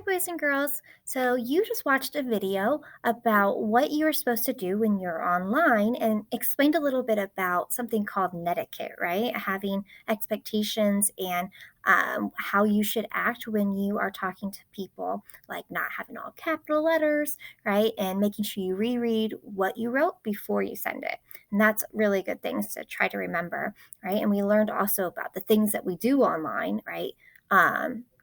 boys and girls. So, you just watched a video about what you're supposed to do when you're online and explained a little bit about something called netiquette, right? Having expectations and how you should act when you are talking to people, like not having all capital letters, right? And making sure you reread what you wrote before you send it. And that's really good things to try to remember, right? And we learned also about the things that we do online, right?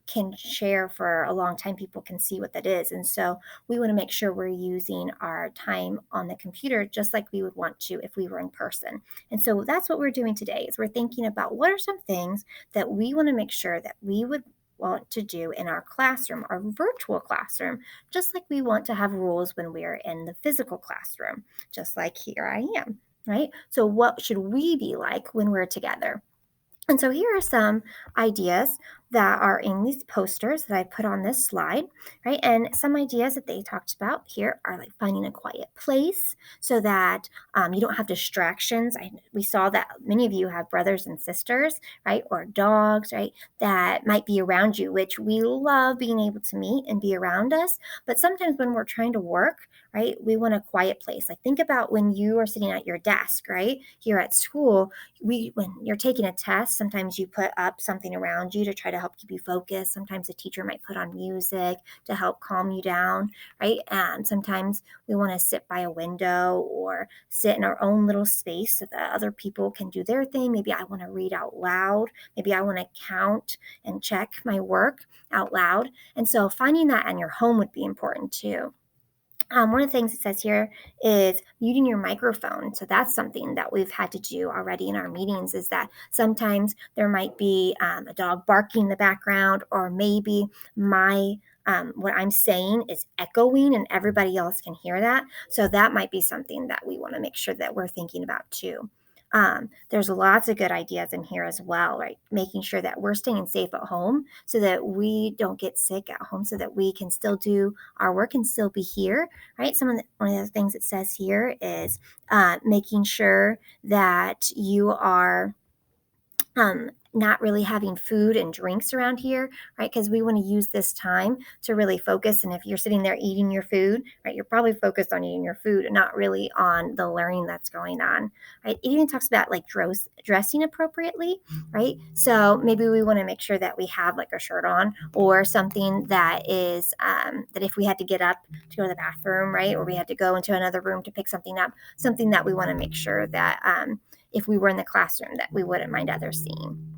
Can share for a long time. People can see what that is. And so we want to make sure we're using our time on the computer just like we would want to if we were in person. And so that's what we're doing today is we're thinking about what are some things that we want to make sure that we would want to do in our classroom, our virtual classroom, just like we want to have rules when we're in the physical classroom, just like here I am, right? So what should we be like when we're together? And so here are some ideas that are in these posters that I put on this slide, right? And some ideas that they talked about here are like finding a quiet place so that you don't have distractions. We saw that many of you have brothers and sisters, right? Or dogs, right? That might be around you, which we love being able to meet and be around us. But sometimes when we're trying to work, right, we want a quiet place. Like think about when you are sitting at your desk, right? Here at school, when you're taking a test, sometimes you put up something around you to try to help keep you focused. Sometimes a teacher might put on music to help calm you down, right? And sometimes we want to sit by a window or sit in our own little space so that other people can do their thing. Maybe I want to read out loud. Maybe I want to count and check my work out loud. And so finding that in your home would be important too. One of the things it says here is muting your microphone. So that's something that we've had to do already in our meetings is that sometimes there might be a dog barking in the background, or maybe my what I'm saying is echoing and everybody else can hear that. So that might be something that we want to make sure that we're thinking about too. There's lots of good ideas in here as well, right? Making sure that we're staying safe at home so that we don't get sick at home, so that we can still do our work and still be here, right? One of the things it says here is making sure that you are not really having food and drinks around here, right? Because we want to use this time to really focus. And if you're sitting there eating your food, right, you're probably focused on eating your food and not really on the learning that's going on, right? It even talks about like dressing appropriately, right? So maybe we want to make sure that we have like a shirt on or something that is that if we had to get up to go to the bathroom, right, or we had to go into another room to pick something up, something that we want to make sure that if we were in the classroom that we wouldn't mind others seeing.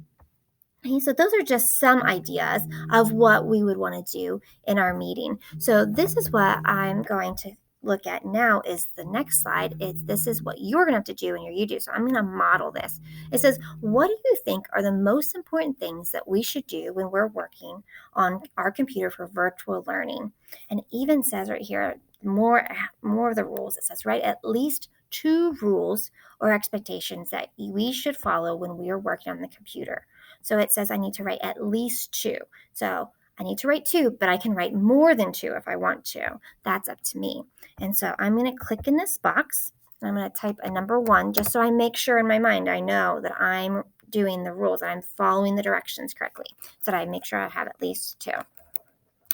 Okay, so those are just some ideas of what we would want to do in our meeting. So this is what I'm going to look at now is the next slide. This is what you're going to have to do in your you do. So I'm going to model this. It says, what do you think are the most important things that we should do when we're working on our computer for virtual learning? And it even says right here, more of the rules. It says, right, at least 2 rules or expectations that we should follow when we are working on the computer. So it says I need to write at least 2. So I need to write 2, but I can write more than 2 if I want to. That's up to me. And so I'm going to click in this box. And I'm going to type a number 1 just so I make sure in my mind I know that I'm doing the rules and I'm following the directions correctly, so that I make sure I have at least 2.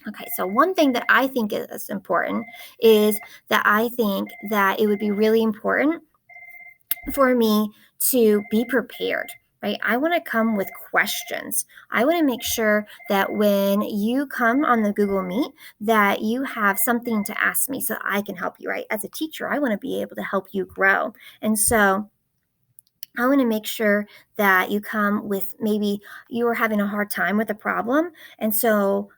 Okay, so one thing that I think is important is that I think that it would be really important for me to be prepared, right? I want to come with questions. I want to make sure that when you come on the Google Meet that you have something to ask me so I can help you, right? As a teacher, I want to be able to help you grow. And so I want to make sure that you come with maybe you are having a hard time with a problem. And so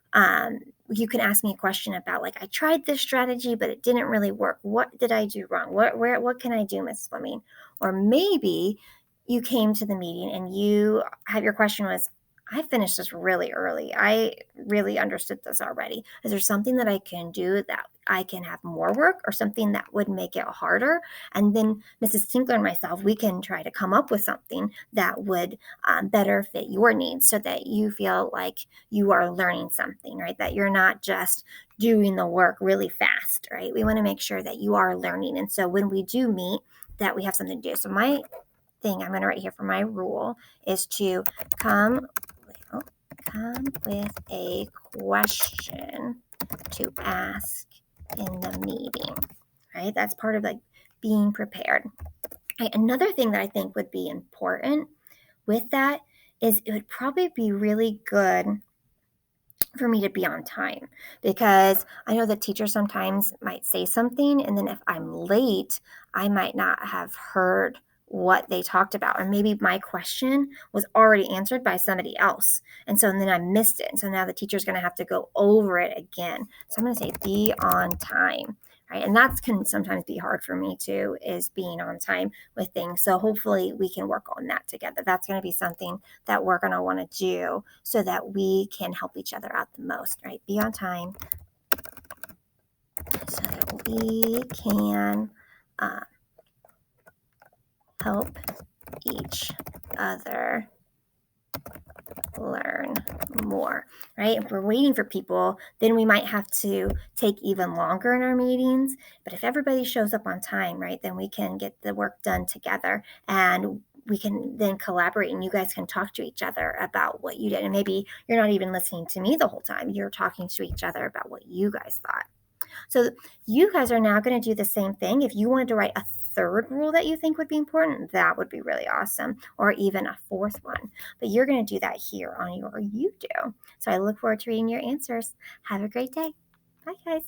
you can ask me a question about like, I tried this strategy, but it didn't really work. What did I do wrong? What can I do, Miss Fleming? Or maybe you came to the meeting and you have your question was, I finished this really early. I really understood this already. Is there something that I can do that I can have more work or something that would make it harder? And then Mrs. Tinkler and myself, we can try to come up with something that would better fit your needs so that you feel like you are learning something, right? That you're not just doing the work really fast, right? We want to make sure that you are learning. And so when we do meet, that we have something to do. So my thing I'm going to write here for my rule is to come come with a question to ask in the meeting, right? That's part of like being prepared. Right? Another thing that I think would be important with that is it would probably be really good for me to be on time, because I know that teachers sometimes might say something, and then if I'm late, I might not have heard what they talked about, or maybe my question was already answered by somebody else, and so and then I missed it, and so now the teacher's going to have to go over it again. So I'm going to say be on time, right? And that can sometimes be hard for me too, is being on time with things. So hopefully we can work on that together. That's going to be something that we're going to want to do so that we can help each other out the most, right? Be on time so that we can help each other learn more, right? If we're waiting for people, then we might have to take even longer in our meetings. But if everybody shows up on time, right, then we can get the work done together, and we can then collaborate, and you guys can talk to each other about what you did. And maybe you're not even listening to me the whole time. You're talking to each other about what you guys thought. So you guys are now going to do the same thing. If you wanted to write a third rule that you think would be important, that would be really awesome, or even a fourth one. But you're going to do that here on your You Do. So I look forward to reading your answers. Have a great day. Bye, guys.